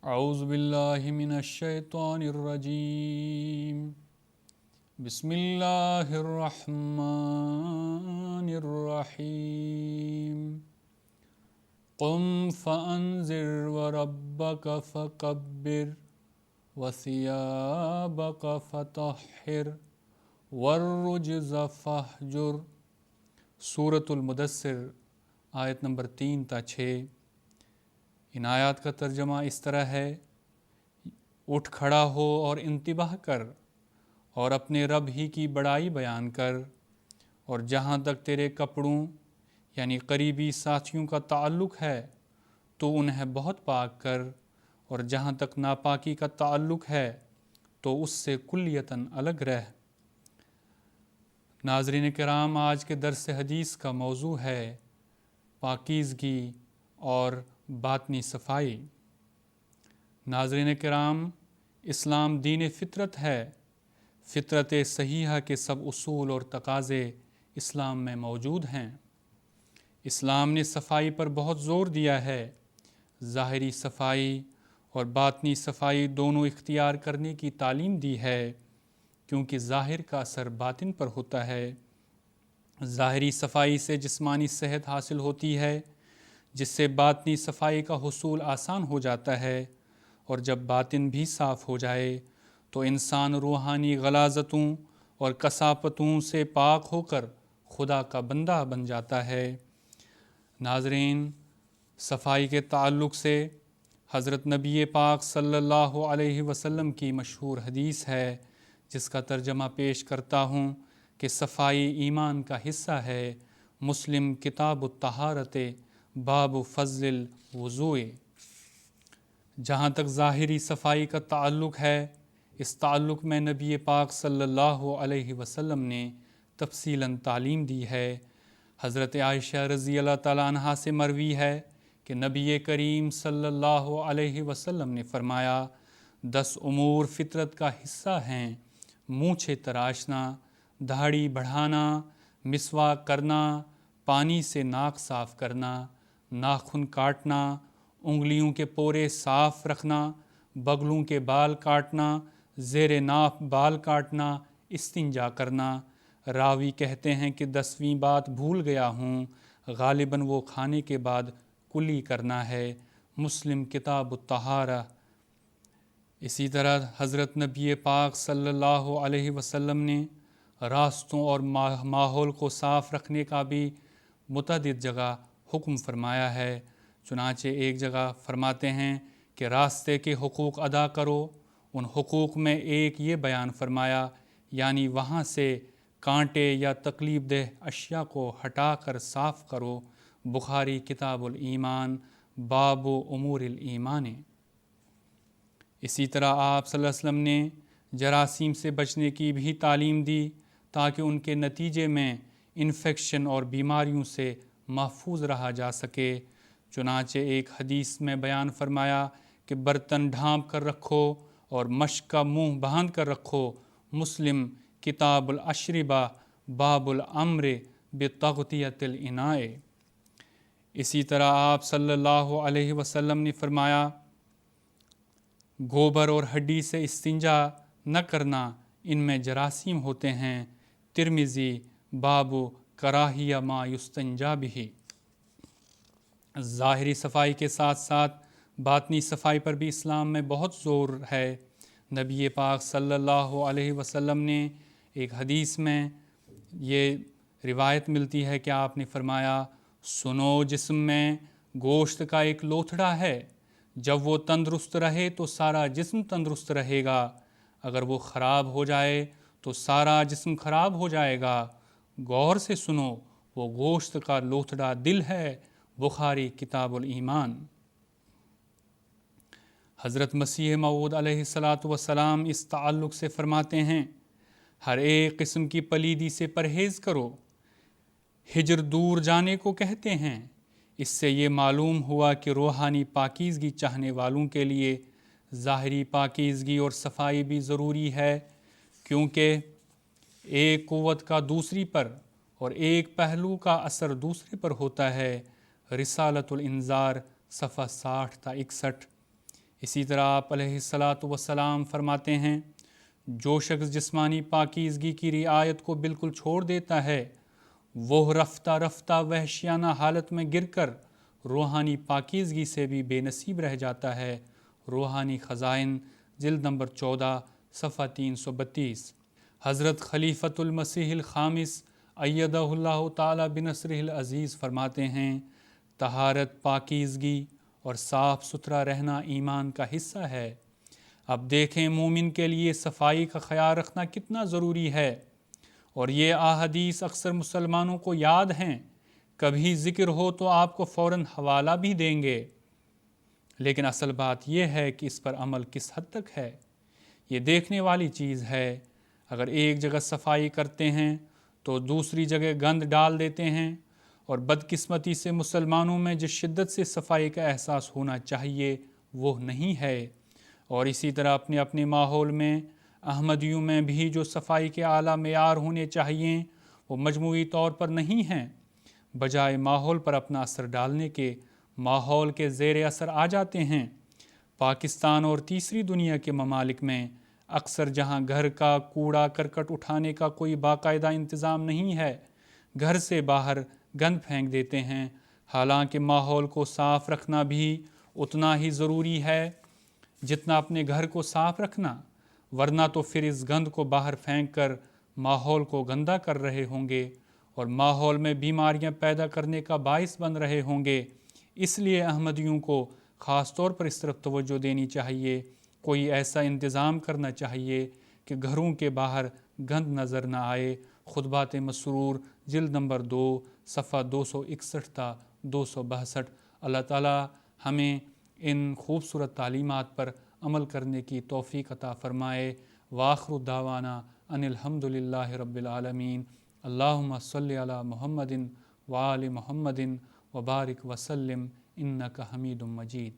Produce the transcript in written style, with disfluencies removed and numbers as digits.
اعوذ باللہ من الشیطان الرجیم بسم اللہ الرحمن الرحیم قم فانذر وربک فکبر وثیابک فطہر والرجز فاہجر۔ سورۃ المدثر آیت نمبر 3 تا 6۔ ان آیات کا ترجمہ اس طرح ہے: اٹھ کھڑا ہو اور انتباہ کر اور اپنے رب ہی کی بڑائی بیان کر، اور جہاں تک تیرے کپڑوں یعنی قریبی ساتھیوں کا تعلق ہے تو انہیں بہت پاک کر، اور جہاں تک ناپاکی کا تعلق ہے تو اس سے کلیتاً الگ رہ۔ ناظرین کرام، آج کے درس حدیث کا موضوع ہے پاکیزگی اور باطنی صفائی۔ ناظرین کرام، اسلام دین فطرت ہے۔ فطرت صحیحہ کے سب اصول اور تقاضے اسلام میں موجود ہیں۔ اسلام نے صفائی پر بہت زور دیا ہے۔ ظاہری صفائی اور باطنی صفائی دونوں اختیار کرنے کی تعلیم دی ہے، کیونکہ ظاہر کا اثر باطن پر ہوتا ہے۔ ظاہری صفائی سے جسمانی صحت حاصل ہوتی ہے، جس سے باطنی صفائی کا حصول آسان ہو جاتا ہے، اور جب باطن بھی صاف ہو جائے تو انسان روحانی غلاظتوں اور کثافتوں سے پاک ہو کر خدا کا بندہ بن جاتا ہے۔ ناظرین، صفائی کے تعلق سے حضرت نبی پاک صلی اللہ علیہ وسلم کی مشہور حدیث ہے، جس کا ترجمہ پیش کرتا ہوں کہ صفائی ایمان کا حصہ ہے۔ مسلم کتاب الطہارت باب فضل الوضوء۔ جہاں تک ظاہری صفائی کا تعلق ہے، اس تعلق میں نبی پاک صلی اللہ علیہ وسلم نے تفصیلاً تعلیم دی ہے۔ حضرت عائشہ رضی اللہ تعالیٰ عنہا سے مروی ہے کہ نبی کریم صلی اللہ علیہ وسلم نے فرمایا: 10 امور فطرت کا حصہ ہیں: مونچھیں تراشنا، داڑھی بڑھانا، مسواک کرنا، پانی سے ناک صاف کرنا، ناخن کاٹنا، انگلیوں کے پورے صاف رکھنا، بغلوں کے بال کاٹنا، زیر ناف بال کاٹنا، استنجا کرنا۔ راوی کہتے ہیں کہ 10ویں بات بھول گیا ہوں، غالباً وہ کھانے کے بعد کلی کرنا ہے۔ مسلم کتاب الطہارہ۔ اسی طرح حضرت نبی پاک صلی اللہ علیہ وسلم نے راستوں اور ماحول کو صاف رکھنے کا بھی متعدد جگہ حکم فرمایا ہے۔ چنانچہ ایک جگہ فرماتے ہیں کہ راستے کے حقوق ادا کرو۔ ان حقوق میں ایک یہ بیان فرمایا، یعنی وہاں سے کانٹے یا تکلیف دہ اشیاء کو ہٹا کر صاف کرو۔ بخاری کتاب الایمان باب امور الایمان۔ اسی طرح آپ صلی اللہ علیہ وسلم نے جراثیم سے بچنے کی بھی تعلیم دی، تاکہ ان کے نتیجے میں انفیکشن اور بیماریوں سے محفوظ رہا جا سکے۔ چنانچہ ایک حدیث میں بیان فرمایا کہ برتن ڈھانپ کر رکھو اور مشک کا منہ باندھ کر رکھو۔ مسلم کتاب الاشربہ باب الامر بتغطیۃ الاناء۔ اسی طرح آپ صلی اللہ علیہ وسلم نے فرمایا: گوبر اور ہڈی سے استنجا نہ کرنا، ان میں جراثیم ہوتے ہیں۔ ترمذی باب کراہیہ ما یستنجا بہ۔ ظاہری صفائی کے ساتھ ساتھ باطنی صفائی پر بھی اسلام میں بہت زور ہے۔ نبی پاک صلی اللہ علیہ وسلم نے ایک حدیث میں یہ روایت ملتی ہے کہ آپ نے فرمایا: سنو، جسم میں گوشت کا ایک لوتھڑا ہے، جب وہ تندرست رہے تو سارا جسم تندرست رہے گا، اگر وہ خراب ہو جائے تو سارا جسم خراب ہو جائے گا۔ غور سے سنو، وہ گوشت کا لوتھڑا دل ہے۔ بخاری کتاب الایمان۔ حضرت مسیح موعود علیہ السلام اس تعلق سے فرماتے ہیں: ہر ایک قسم کی پلیدی سے پرہیز کرو۔ ہجر دور جانے کو کہتے ہیں۔ اس سے یہ معلوم ہوا کہ روحانی پاکیزگی چاہنے والوں کے لیے ظاہری پاکیزگی اور صفائی بھی ضروری ہے، کیونکہ ایک قوت کا دوسری پر اور ایک پہلو کا اثر دوسرے پر ہوتا ہے۔ رسالۃ الانذار صفحہ 60 تا 61۔ اسی طرح آپ علیہ الصلاۃ والسلام فرماتے ہیں جو شخص جسمانی پاکیزگی کی رعایت کو بالکل چھوڑ دیتا ہے وہ رفتہ رفتہ وحشیانہ حالت میں گر کر روحانی پاکیزگی سے بھی بے نصیب رہ جاتا ہے۔ روحانی خزائن جلد نمبر 14 صفحہ 332۔ حضرت خلیفۃ المسیح الخامس ایدہ اللہ تعالی بنصرہ العزیز فرماتے ہیں طہارت، پاکیزگی اور صاف ستھرا رہنا ایمان کا حصہ ہے۔ اب دیکھیں مومن کے لیے صفائی کا خیال رکھنا کتنا ضروری ہے، اور یہ احادیث اکثر مسلمانوں کو یاد ہیں، کبھی ذکر ہو تو آپ کو فوراً حوالہ بھی دیں گے، لیکن اصل بات یہ ہے کہ اس پر عمل کس حد تک ہے، یہ دیکھنے والی چیز ہے۔ اگر ایک جگہ صفائی کرتے ہیں تو دوسری جگہ گند ڈال دیتے ہیں، اور بدقسمتی سے مسلمانوں میں جس شدت سے صفائی کا احساس ہونا چاہیے وہ نہیں ہے، اور اسی طرح اپنے اپنے ماحول میں احمدیوں میں بھی جو صفائی کے اعلیٰ معیار ہونے چاہیے وہ مجموعی طور پر نہیں ہیں، بجائے ماحول پر اپنا اثر ڈالنے کے ماحول کے زیر اثر آ جاتے ہیں۔ پاکستان اور تیسری دنیا کے ممالک میں اکثر جہاں گھر کا کوڑا کرکٹ اٹھانے کا کوئی باقاعدہ انتظام نہیں ہے، گھر سے باہر گند پھینک دیتے ہیں، حالانکہ ماحول کو صاف رکھنا بھی اتنا ہی ضروری ہے جتنا اپنے گھر کو صاف رکھنا، ورنہ تو پھر اس گند کو باہر پھینک کر ماحول کو گندا کر رہے ہوں گے اور ماحول میں بیماریاں پیدا کرنے کا باعث بن رہے ہوں گے۔ اس لیے احمدیوں کو خاص طور پر اس طرف توجہ دینی چاہیے، کوئی ایسا انتظام کرنا چاہیے کہ گھروں کے باہر گند نظر نہ آئے۔ خطبات مسرور جلد نمبر 2 صفحہ 261 تا 262۔ اللہ تعالی ہمیں ان خوبصورت تعلیمات پر عمل کرنے کی توفیق عطا فرمائے۔ وآخر دعوانا ان الحمد للہ رب العالمین۔ اللہم صلی علی محمد وآل محمد وبارک وسلم انک حمید مجید۔